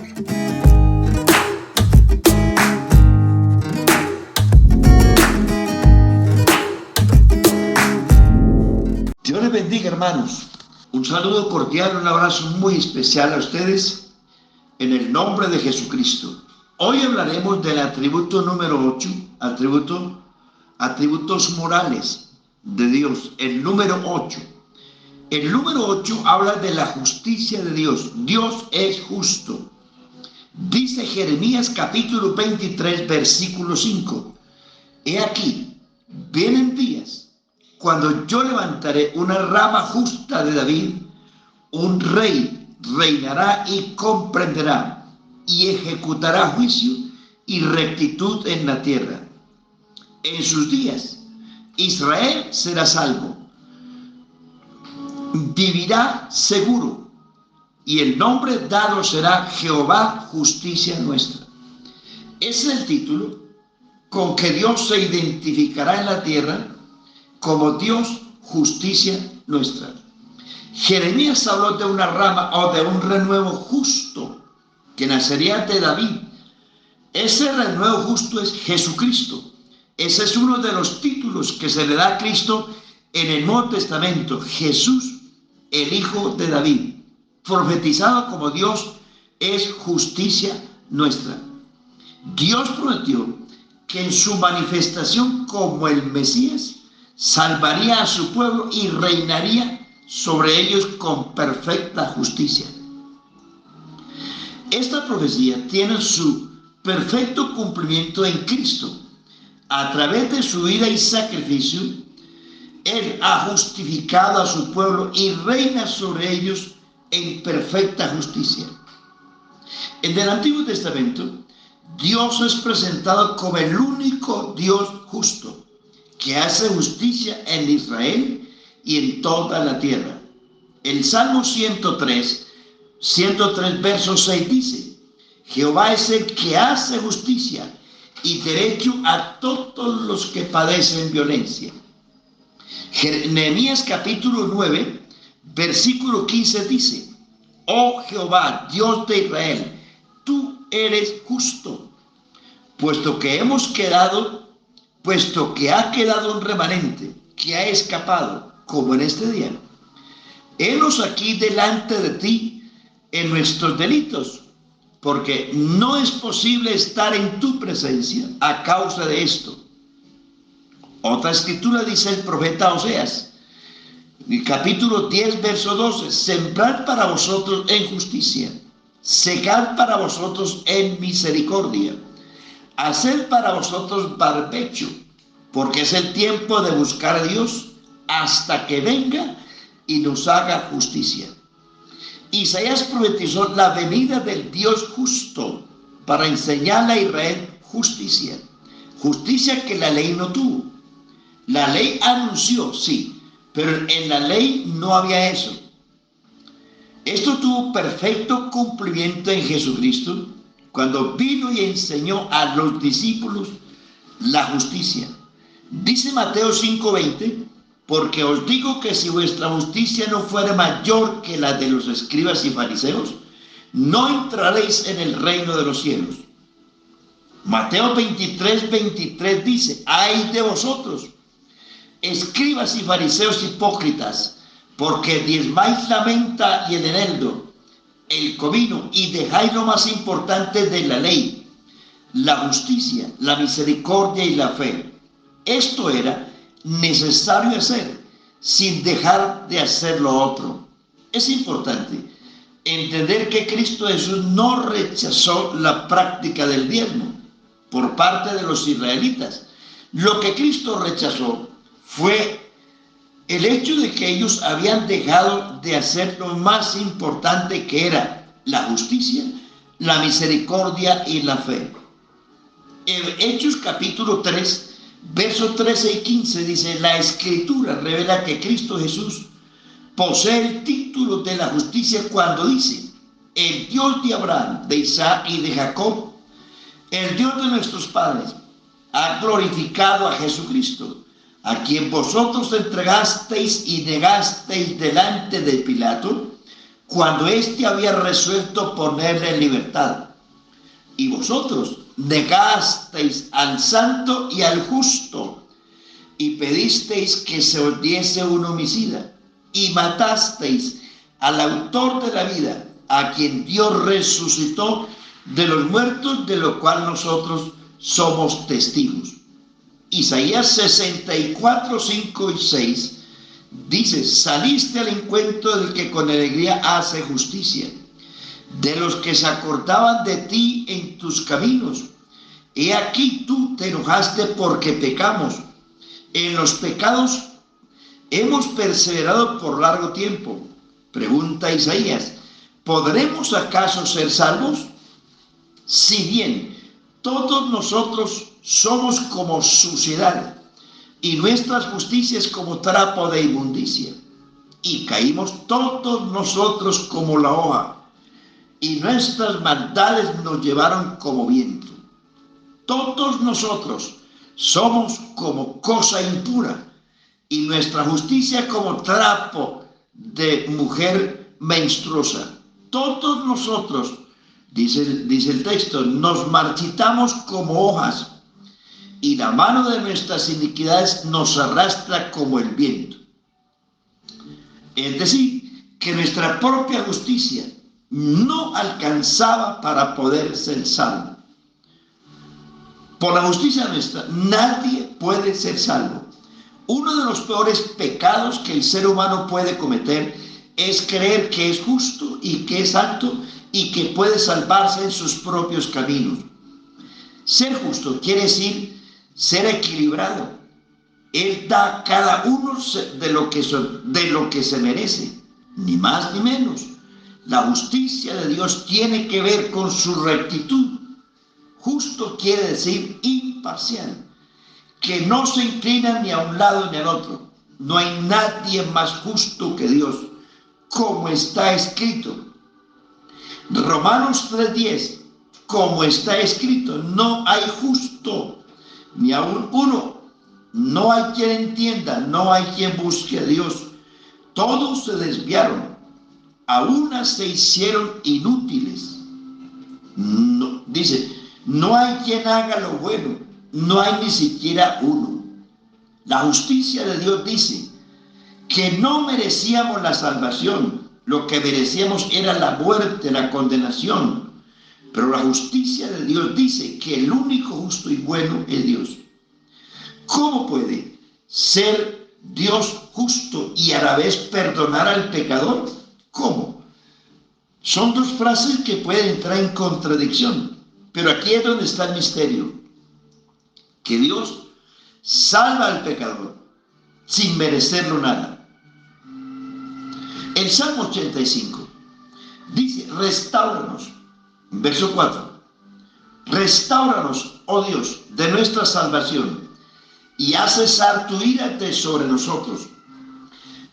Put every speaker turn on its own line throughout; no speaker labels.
Dios les bendiga, hermanos. Un saludo cordial, un abrazo muy especial a ustedes en el nombre de Jesucristo. Hoy hablaremos del atributo número 8, atributos morales de Dios, el número 8. El número 8 habla de la justicia de Dios. Dios es justo. Dice Jeremías capítulo 23, versículo 5. He aquí, vienen días cuando yo levantaré una rama justa de David, un rey reinará y comprenderá y ejecutará juicio y rectitud en la tierra. En sus días Israel será salvo, vivirá seguro, y el nombre dado será Jehová, justicia nuestra. Ese es el título con que Dios se identificará en la tierra como Dios, justicia nuestra. Jeremías habló de una rama o de un renuevo justo que nacería de David. Ese renuevo justo es Jesucristo. Ese es uno de los títulos que se le da a Cristo en el Nuevo Testamento. Jesús, el Hijo de David, profetizado como Dios es justicia nuestra. Dios prometió que en su manifestación como el Mesías salvaría a su pueblo y reinaría sobre ellos con perfecta justicia. Esta profecía tiene su perfecto cumplimiento en Cristo. A través de su vida y sacrificio, Él ha justificado a su pueblo y reina sobre ellos en perfecta justicia. En el Antiguo Testamento, Dios es presentado como el único Dios justo, que hace justicia en Israel y en toda la tierra. El Salmo 103 verso 6 dice: Jehová es el que hace justicia y derecho a todos los que padecen violencia. Nehemías capítulo 9 versículo 15 dice: Oh Jehová, Dios de Israel, tú eres justo, puesto que ha quedado un remanente que ha escapado, como en este día. Henos aquí delante de ti en nuestros delitos, porque no es posible estar en tu presencia a causa de esto. Otra escritura dice el profeta Oseas, capítulo 10, verso 12: Sembrad para vosotros en justicia, segad para vosotros en misericordia, haced para vosotros barbecho, porque es el tiempo de buscar a Dios hasta que venga y nos haga justicia. Isaías profetizó la venida del Dios justo para enseñarle a Israel justicia, justicia que la ley no tuvo. La ley anunció, sí, pero en la ley no había eso. Esto tuvo perfecto cumplimiento en Jesucristo, cuando vino y enseñó a los discípulos la justicia. Dice Mateo 5:20: Porque os digo que si vuestra justicia no fuera mayor que la de los escribas y fariseos, no entraréis en el reino de los cielos. Mateo 23:23 dice: Ay de vosotros, escribas y fariseos hipócritas, porque diezmáis la menta y el eneldo, el comino, y dejáis lo más importante de la ley, la justicia, la misericordia y la fe. Esto era necesario hacer sin dejar de hacer lo otro. Es importante entender que Cristo Jesús no rechazó la práctica del diezmo por parte de los israelitas. Lo que Cristo rechazó fue el hecho de que ellos habían dejado de hacer lo más importante, que era la justicia, la misericordia y la fe. En Hechos capítulo 3, versos 13 y 15 dice: La Escritura revela que Cristo Jesús posee el título de la justicia cuando dice: el Dios de Abraham, de Isaac y de Jacob, el Dios de nuestros padres, ha glorificado a Jesucristo, a quien vosotros entregasteis y negasteis delante de Pilato, cuando éste había resuelto ponerle en libertad. Y vosotros negasteis al santo y al justo, y pedisteis que se os diese un homicida, y matasteis al autor de la vida, a quien Dios resucitó de los muertos, de lo cual nosotros somos testigos. Isaías 64, 5 y 6 dice: saliste al encuentro del que con alegría hace justicia, de los que se acordaban de ti en tus caminos. He aquí tú te enojaste porque pecamos. En los pecados hemos perseverado por largo tiempo. Pregunta Isaías: ¿podremos acaso ser salvos? Si bien todos nosotros somos como suciedad, y nuestras justicias como trapo de inmundicia, y caímos todos nosotros como la hoja, y nuestras maldades nos llevaron como viento. Todos nosotros somos como cosa impura, y nuestra justicia como trapo de mujer menstruosa. Todos nosotros, dice el texto, nos marchitamos como hojas, y la mano de nuestras iniquidades nos arrastra como el viento. Es decir, que nuestra propia justicia no alcanzaba para poder ser salvo. Por la justicia nuestra, nadie puede ser salvo. Uno de los peores pecados que el ser humano puede cometer es creer que es justo y que es santo y que puede salvarse en sus propios caminos. Ser justo quiere decir ser equilibrado. Él da a cada uno de lo que se merece, ni más ni menos. La justicia de Dios tiene que ver con su rectitud. Justo quiere decir imparcial, que no se inclina ni a un lado ni al otro. No hay nadie más justo que Dios, como está escrito. Romanos 3:10, como está escrito, no hay justo ni aún uno. No hay quien entienda, no hay quien busque a Dios. Todos se desviaron, a unas se hicieron inútiles. No, dice, no hay quien haga lo bueno, no hay ni siquiera uno. La justicia de Dios dice que no merecíamos la salvación, lo que merecíamos era la muerte, la condenación. Pero la justicia de Dios dice que el único justo y bueno es Dios. ¿Cómo puede ser Dios justo y a la vez perdonar al pecador? ¿Cómo? Son dos frases que pueden entrar en contradicción, pero aquí es donde está el misterio, que Dios salva al pecador sin merecerlo nada. El Salmo 85 dice: restáuranos, verso 4, restáuranos, oh Dios, de nuestra salvación, y haz cesar tu ira de sobre nosotros.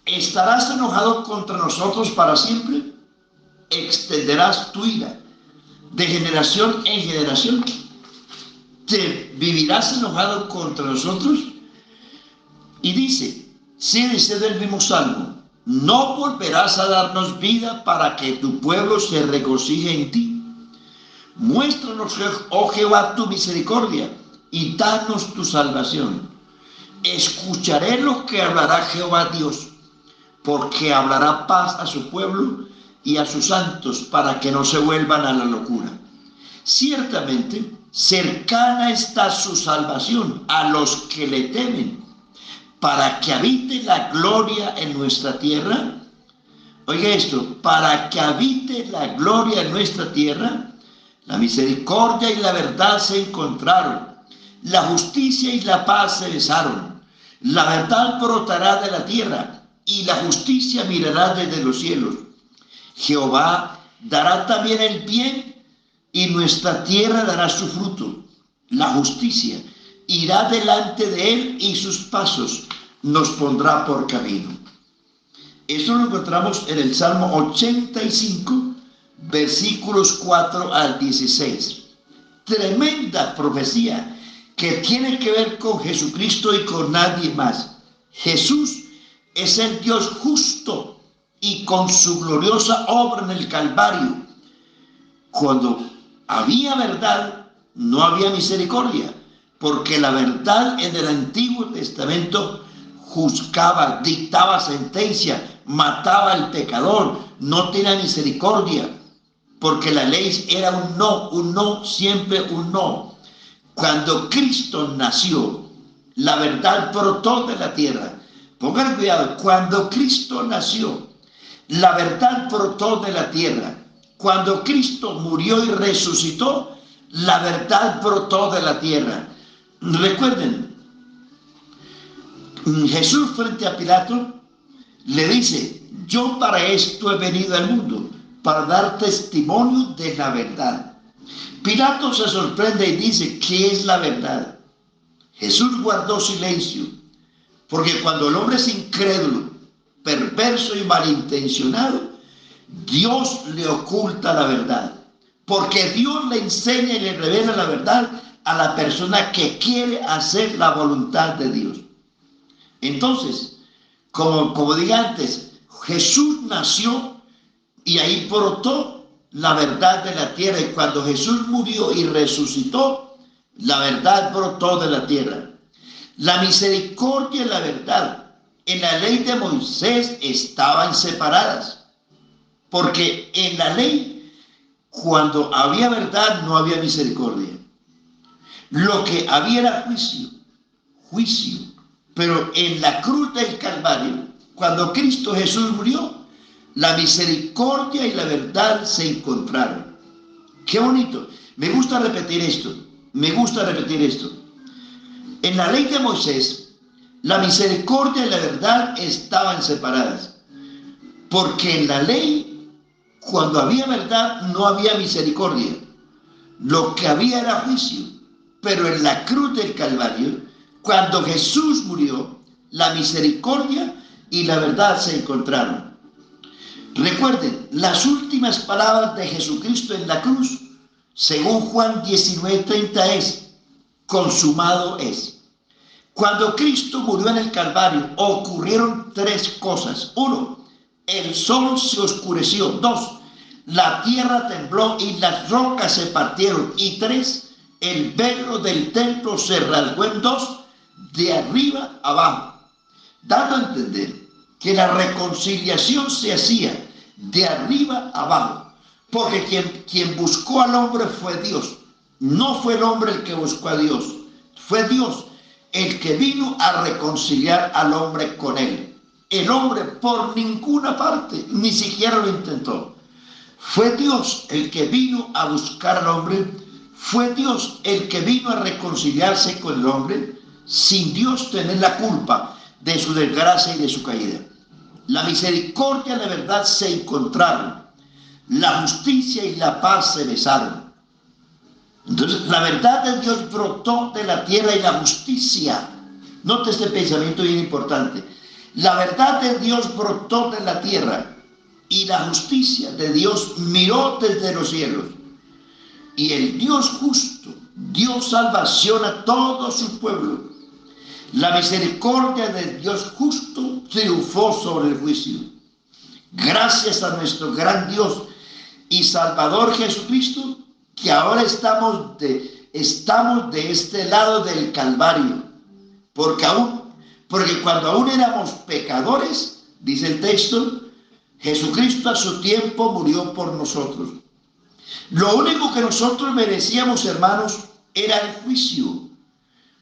¿Estarás enojado contra nosotros para siempre? ¿Extenderás tu ira de generación en generación? ¿Te vivirás enojado contra nosotros? Y dice del mismo Salmo: no volverás a darnos vida para que tu pueblo se regocije en ti. Muéstranos, oh Jehová, tu misericordia y danos tu salvación. Escucharé lo que hablará Jehová Dios, porque hablará paz a su pueblo y a sus santos, para que no se vuelvan a la locura. Ciertamente, cercana está su salvación a los que le temen, para que habite la gloria en nuestra tierra. Oiga esto: para que habite la gloria en nuestra tierra. La misericordia y la verdad se encontraron, la justicia y la paz se besaron. La verdad brotará de la tierra y la justicia mirará desde los cielos. Jehová dará también el bien y nuestra tierra dará su fruto. La justicia irá delante de él y sus pasos nos pondrá por camino. Eso lo encontramos en el Salmo 85, versículos 4 al 16. Tremenda profecía que tiene que ver con Jesucristo y con nadie más. Jesús es el Dios justo y con su gloriosa obra en el Calvario. Cuando había verdad, no había misericordia, porque la verdad en el Antiguo Testamento juzgaba, dictaba sentencia, mataba al pecador, no tenía misericordia, porque la ley era un no, siempre un no. Cuando Cristo nació, la verdad brotó de la tierra. Pongan cuidado, cuando Cristo nació, la verdad brotó de la tierra. Cuando Cristo murió y resucitó, la verdad brotó de la tierra. Recuerden, Jesús frente a Pilato le dice: yo para esto he venido al mundo, para dar testimonio de la verdad. Pilato se sorprende y dice: ¿qué es la verdad? Jesús guardó silencio, porque cuando el hombre es incrédulo, perverso y malintencionado, Dios le oculta la verdad, porque Dios le enseña y le revela la verdad a la persona que quiere hacer la voluntad de Dios. Entonces, como dije antes, Jesús nació y ahí brotó la verdad de la tierra, y cuando Jesús murió y resucitó, la verdad brotó de la tierra. La misericordia y la verdad en la ley de Moisés estaban separadas, porque en la ley, cuando había verdad, no había misericordia. Lo que había era juicio. Pero en la cruz del Calvario, cuando Cristo Jesús murió, la misericordia y la verdad se encontraron. Qué bonito. Me gusta repetir esto. Me gusta repetir esto. En la ley de Moisés, la misericordia y la verdad estaban separadas, porque en la ley, cuando había verdad, no había misericordia. Lo que había era juicio. Pero en la cruz del Calvario, cuando Jesús murió, la misericordia y la verdad se encontraron. Recuerden, las últimas palabras de Jesucristo en la cruz, según Juan 19:30, es: consumado es. Cuando Cristo murió en el Calvario, ocurrieron tres cosas. Uno, el sol se oscureció. Dos, la tierra tembló y las rocas se partieron. Y tres, el velo del templo se rasgó en dos, de arriba abajo, dando a entender que la reconciliación se hacía de arriba abajo, porque quien buscó al hombre fue Dios. No fue el hombre el que buscó a Dios, fue Dios el que vino a reconciliar al hombre con él. El hombre por ninguna parte ni siquiera lo intentó. Fue Dios el que vino a buscar al hombre, fue Dios el que vino a reconciliarse con el hombre, sin Dios tener la culpa de su desgracia y de su caída. La misericordia y la verdad se encontraron, la justicia y la paz se besaron. Entonces, la verdad de Dios brotó de la tierra y la justicia. Note este pensamiento bien importante. La verdad de Dios brotó de la tierra y la justicia de Dios miró desde los cielos. Y el Dios justo dio salvación a todo su pueblo. La misericordia del Dios justo triunfó sobre el juicio. Gracias a nuestro gran Dios y Salvador Jesucristo, que ahora estamos de este lado del Calvario, porque cuando aún éramos pecadores, dice el texto, Jesucristo a su tiempo murió por nosotros. Lo único que nosotros merecíamos, hermanos, era el juicio,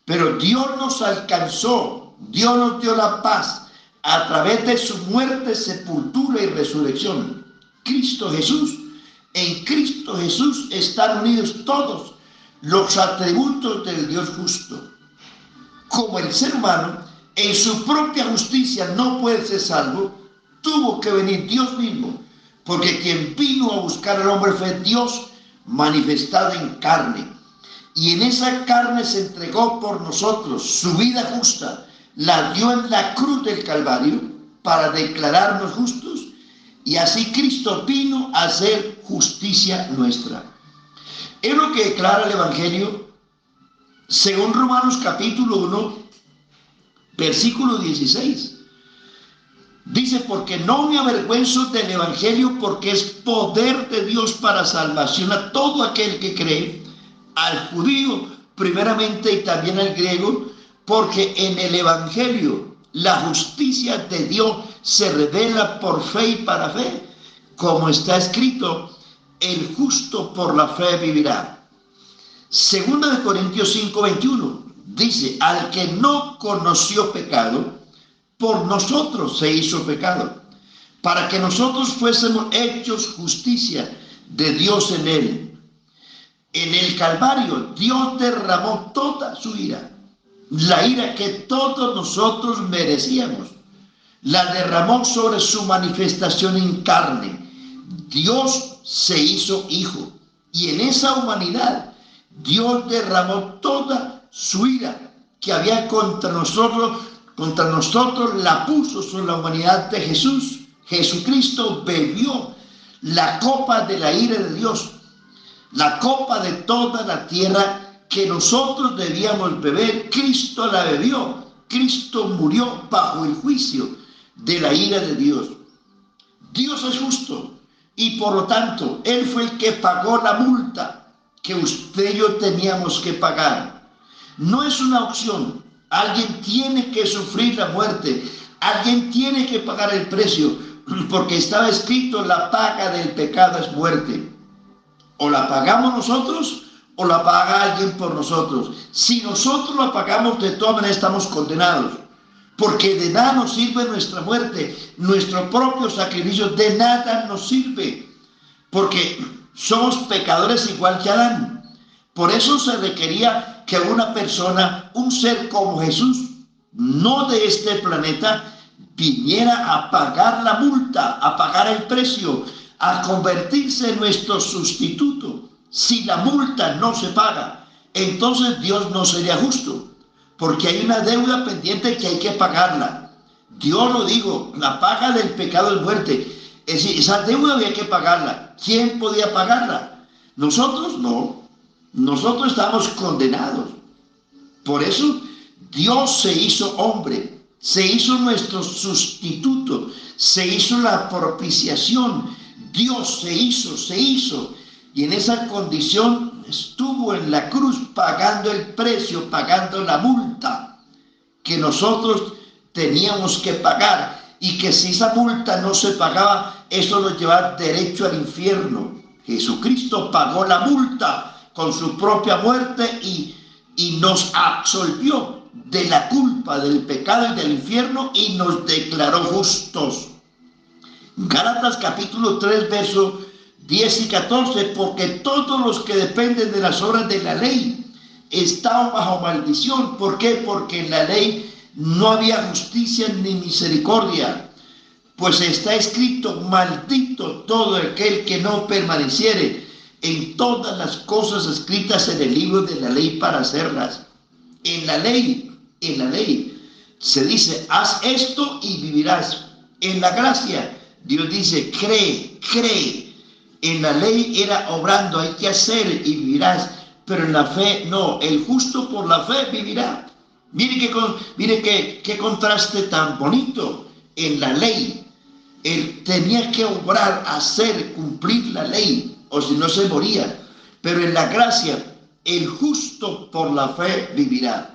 pero Dios nos alcanzó, Dios nos dio la paz a través de su muerte, sepultura y resurrección. Cristo Jesús. En Cristo Jesús están unidos todos los atributos del Dios justo. Como el ser humano en su propia justicia no puede ser salvo, tuvo que venir Dios mismo, porque quien vino a buscar al hombre fue Dios manifestado en carne. Y en esa carne se entregó por nosotros, su vida justa la dio en la cruz del Calvario para declararnos justos. Y así Cristo vino a hacer justicia nuestra. Es lo que declara el Evangelio según Romanos capítulo 1, versículo 16. Dice, porque no me avergüenzo del evangelio, porque es poder de Dios para salvación a todo aquel que cree, al judío primeramente y también al griego, porque en el evangelio la justicia de Dios se revela por fe y para fe, como está escrito, el justo por la fe vivirá. Segunda de Corintios 5:21 dice, al que no conoció pecado, por nosotros se hizo pecado, para que nosotros fuésemos hechos justicia de Dios en él. En el Calvario Dios derramó toda su ira, la ira que todos nosotros merecíamos, la derramó sobre su manifestación en carne. Dios se hizo hijo y en esa humanidad Dios derramó toda su ira que había contra nosotros, la puso sobre la humanidad de Jesús. Jesucristo bebió la copa de la ira de Dios, la copa de toda la tierra que nosotros debíamos beber. Cristo la bebió. Cristo murió bajo el juicio de la ira de Dios. Dios es justo y por lo tanto Él fue el que pagó la multa que usted y yo teníamos que pagar. No es una opción. Alguien tiene que sufrir la muerte. Alguien tiene que pagar el precio, porque estaba escrito, la paga del pecado es muerte. O la pagamos nosotros o la paga alguien por nosotros. Si nosotros la pagamos, de todas maneras estamos condenados, porque de nada nos sirve nuestra muerte, nuestro propio sacrificio de nada nos sirve, porque somos pecadores igual que Adán. Por eso se requería que una persona, un ser como Jesús, no de este planeta, viniera a pagar la multa, a pagar el precio, a convertirse en nuestro sustituto. Si la multa no se paga, entonces Dios no sería justo, porque hay una deuda pendiente que hay que pagarla. Dios lo dijo, la paga del pecado es muerte. Es decir, esa deuda había que pagarla. ¿Quién podía pagarla? Nosotros no. Nosotros estamos condenados. Por eso Dios se hizo hombre, se hizo nuestro sustituto, se hizo la propiciación. Dios se hizo, y en esa condición estuvo en la cruz pagando el precio, pagando la multa que nosotros teníamos que pagar, y que si esa multa no se pagaba, eso nos llevaba derecho al infierno. Jesucristo pagó la multa con su propia muerte y nos absolvió de la culpa, del pecado y del infierno, y nos declaró justos. Gálatas capítulo 3, versos 10 y 14, porque todos los que dependen de las obras de la ley estaban bajo maldición. ¿Por qué? Porque en la ley no había justicia ni misericordia, pues está escrito, maldito todo aquel que no permaneciere en todas las cosas escritas en el libro de la ley para hacerlas. En la ley se dice, haz esto y vivirás. En la gracia, Dios dice, cree. En la ley era obrando, hay que hacer y vivirás. Pero en la fe, no. El justo por la fe vivirá. Mire qué contraste tan bonito. En la ley, él tenía que obrar, hacer, cumplir la ley, o si no se moría. Pero en la gracia, el justo por la fe vivirá.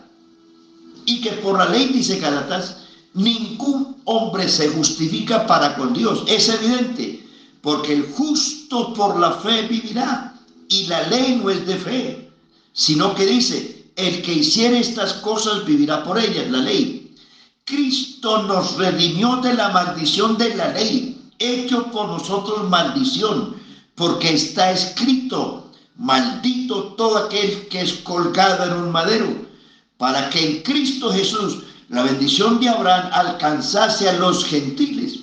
Y que por la ley, dice Gálatas, ningún hombre se justifica para con Dios. Es evidente, porque el justo por la fe vivirá. Y la ley no es de fe, sino que dice, el que hiciere estas cosas vivirá por ellas, la ley. Cristo nos redimió de la maldición de la ley, hecho por nosotros maldición, porque está escrito, maldito todo aquel que es colgado en un madero, para que en Cristo Jesús la bendición de Abraham alcanzase a los gentiles,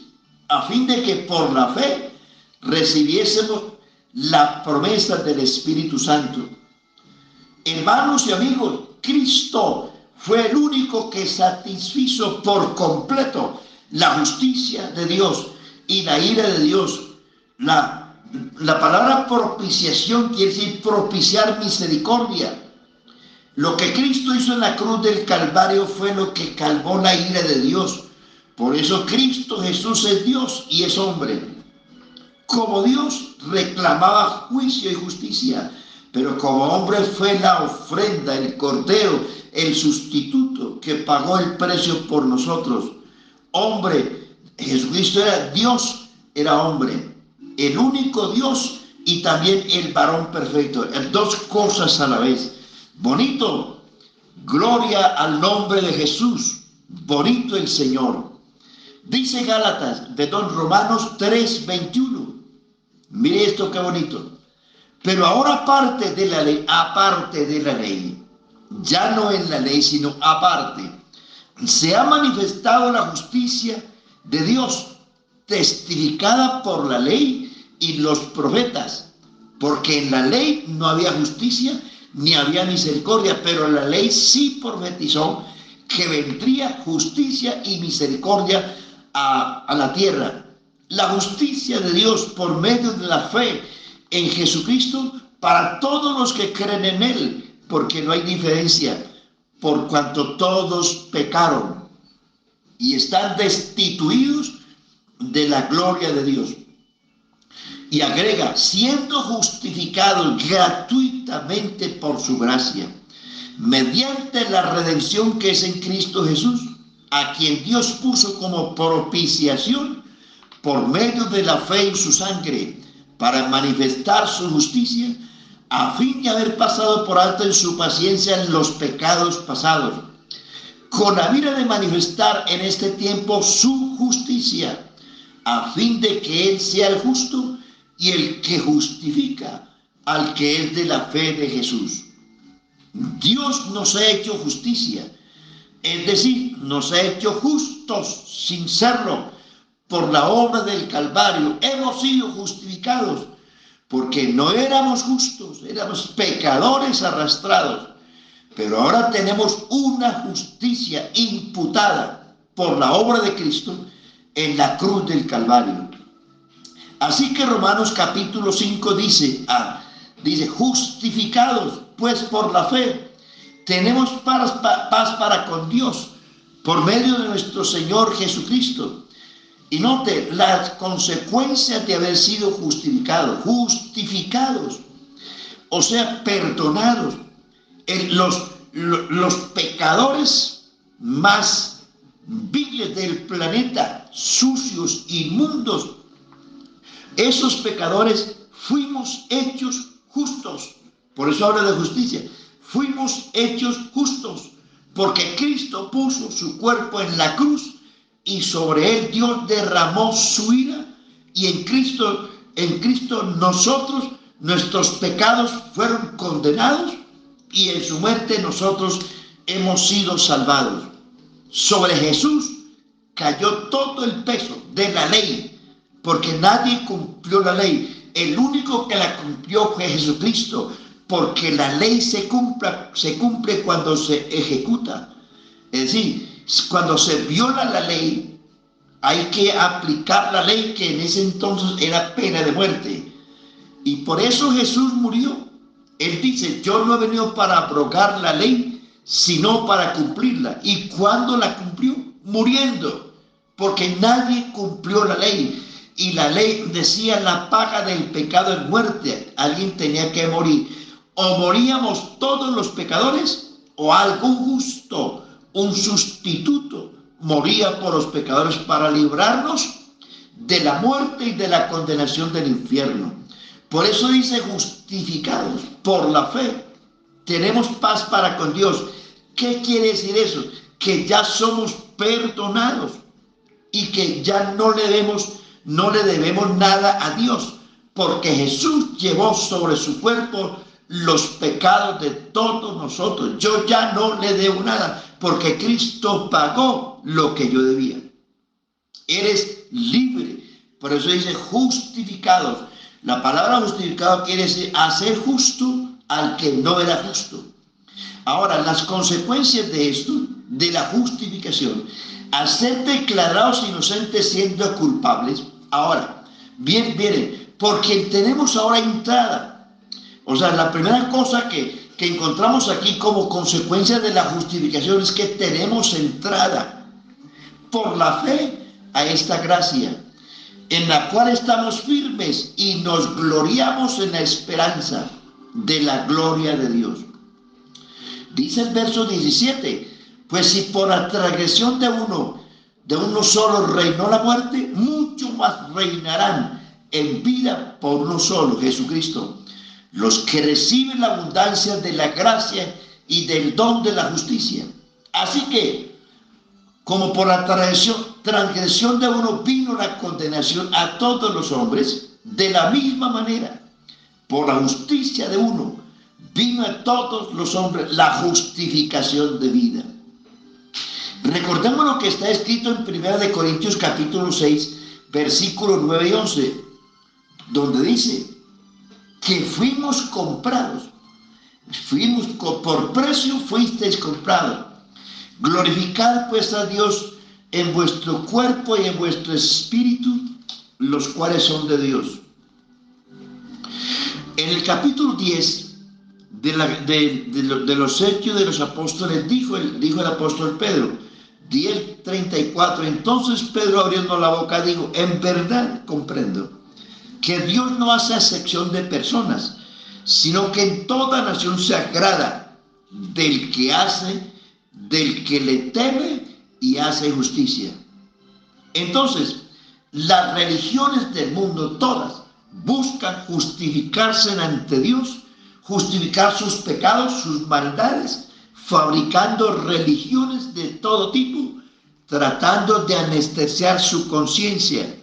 a fin de que por la fe recibiésemos la promesa del Espíritu Santo. Hermanos y amigos, Cristo fue el único que satisfizo por completo la justicia de Dios y la ira de Dios. La palabra propiciación quiere decir propiciar misericordia. Lo que Cristo hizo en la cruz del Calvario fue lo que calmó la ira de Dios, Por eso Cristo Jesús es Dios y es hombre. Como Dios reclamaba juicio y justicia, pero como hombre fue la ofrenda, el cordero, el sustituto que pagó el precio por nosotros. Hombre, Jesucristo era Dios, era hombre, el único Dios y también el varón perfecto, dos cosas a la vez. Bonito, gloria al nombre de Jesús, bonito el Señor. Dice Gálatas, Romanos 3:21. Mire esto qué bonito. Pero ahora aparte de la ley, ya no en la ley, sino aparte, se ha manifestado la justicia de Dios, testificada por la ley y los profetas, porque en la ley no había justicia ni había misericordia, pero la ley sí profetizó que vendría justicia y misericordia a la tierra. La justicia de Dios por medio de la fe en Jesucristo para todos los que creen en Él, porque no hay diferencia, por cuanto todos pecaron y están destituidos de la gloria de Dios. Y agrega, siendo justificados gratuitamente por su gracia, mediante la redención que es en Cristo Jesús, a quien Dios puso como propiciación por medio de la fe en su sangre, para manifestar su justicia, a fin de haber pasado por alto en su paciencia en los pecados pasados, con la mira de manifestar en este tiempo su justicia, a fin de que Él sea el justo y el que justifica al que es de la fe de Jesús. Dios nos ha hecho justicia, es decir, nos ha hecho justos sin serlo. Por la obra del Calvario hemos sido justificados, porque no éramos justos, éramos pecadores arrastrados, pero ahora tenemos una justicia imputada por la obra de Cristo en la cruz del Calvario. Así que Romanos capítulo 5 dice, justificados pues por la fe, tenemos paz para con Dios por medio de nuestro Señor Jesucristo. Y note las consecuencias de haber sido justificados, o sea, perdonados. Los pecadores más viles del planeta, sucios, inmundos, esos pecadores fuimos hechos justos. Por eso habla de justicia. Fuimos hechos justos, porque Cristo puso su cuerpo en la cruz y sobre él Dios derramó su ira, y en Cristo nosotros, nuestros pecados fueron condenados, y en su muerte nosotros hemos sido salvados. Sobre Jesús cayó todo el peso de la ley, porque nadie cumplió la ley. El único que la cumplió fue Jesucristo, porque la ley se cumple cuando se ejecuta. Es decir, cuando se viola la ley, hay que aplicar la ley, que en ese entonces era pena de muerte. Y por eso Jesús murió. Él dice, yo no he venido para abrogar la ley, sino para cumplirla. ¿Y cuándo la cumplió? Muriendo, porque nadie cumplió la ley. Y la ley decía, la paga del pecado es muerte. Alguien tenía que morir. O moríamos todos los pecadores, o algún justo, un sustituto, moría por los pecadores para librarnos de la muerte y de la condenación del infierno. Por eso dice, justificados por la fe, tenemos paz para con Dios. ¿Qué quiere decir eso? Que ya somos perdonados y que ya no le debemos nada a Dios, porque Jesús llevó sobre su cuerpo los pecados de todos nosotros. Yo ya no le debo nada, porque Cristo pagó lo que yo debía. Eres libre. Por eso dice justificados. La palabra justificado quiere decir hacer justo al que no era justo. Ahora, las consecuencias de esto, de la justificación, al ser declarados inocentes siendo culpables, ahora, miren, porque tenemos ahora entrada. O sea, la primera cosa que encontramos aquí como consecuencia de la justificación es que tenemos entrada. por la fe a esta gracia, en la cual estamos firmes y nos gloriamos en la esperanza de la gloria de Dios. Dice el verso 17, pues si por la transgresión de uno solo reinó la muerte, mucho más reinarán en vida por uno solo, Jesucristo, los que reciben la abundancia de la gracia y del don de la justicia. Así que, como por la transgresión de uno vino la condenación a todos los hombres, de la misma manera, por la justicia de uno, vino a todos los hombres la justificación de vida. Recordemos lo que está escrito en 1 Corintios capítulo 6, versículos 9 y 11, donde dice que fuimos comprados, por precio fuisteis comprados. Glorificad pues a Dios en vuestro cuerpo y en vuestro espíritu, los cuales son de Dios. En el capítulo 10 de los Hechos de los Apóstoles dijo el apóstol Pedro, 10:34, entonces Pedro, abriendo la boca, dijo, en verdad comprendo que Dios no hace acepción de personas, sino que en toda nación se agrada del que le teme y hace justicia. Entonces, las religiones del mundo, todas, buscan justificarse ante Dios, justificar sus pecados, sus maldades, fabricando religiones de todo tipo, tratando de anestesiar su conciencia.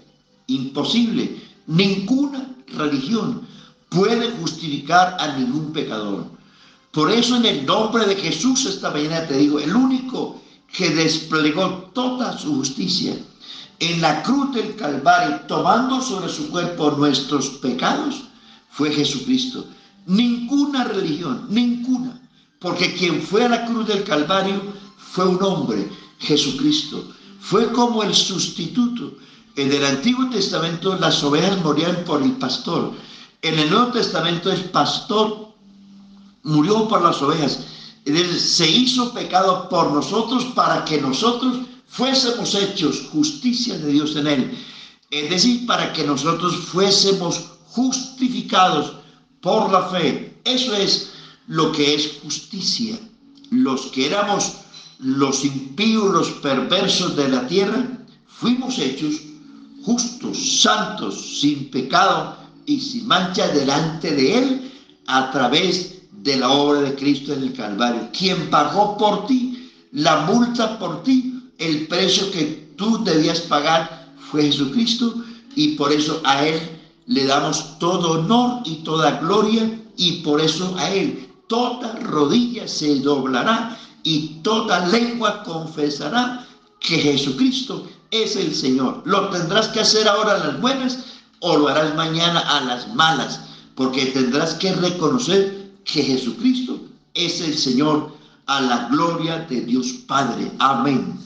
Imposible. Ninguna religión puede justificar a ningún pecador. Por eso, en el nombre de Jesús, esta mañana te digo, el único que desplegó toda su justicia en la cruz del Calvario, tomando sobre su cuerpo nuestros pecados, fue Jesucristo. Ninguna religión, ninguna, porque quien fue a la cruz del Calvario fue un hombre, Jesucristo. Fue como el sustituto. En el Antiguo Testamento las ovejas morían por el pastor. En el Nuevo Testamento el pastor murió por las ovejas. Él se hizo pecado por nosotros para que nosotros fuésemos hechos justicia de Dios en él. Es decir, para que nosotros fuésemos justificados por la fe. Eso es lo que es justicia. Los que éramos los impíos, los perversos de la tierra, fuimos hechos justos, santos, sin pecado y sin mancha delante de él a través de la obra de Cristo en el Calvario. Quien pagó por ti la multa, por ti el precio que tú debías pagar, fue Jesucristo, y por eso a él le damos todo honor y toda gloria, y por eso a él toda rodilla se doblará y toda lengua confesará que Jesucristo es el Señor. Lo tendrás que hacer ahora a las buenas o lo harás mañana a las malas, porque tendrás que reconocer que Jesucristo es el Señor, a la gloria de Dios Padre. Amén.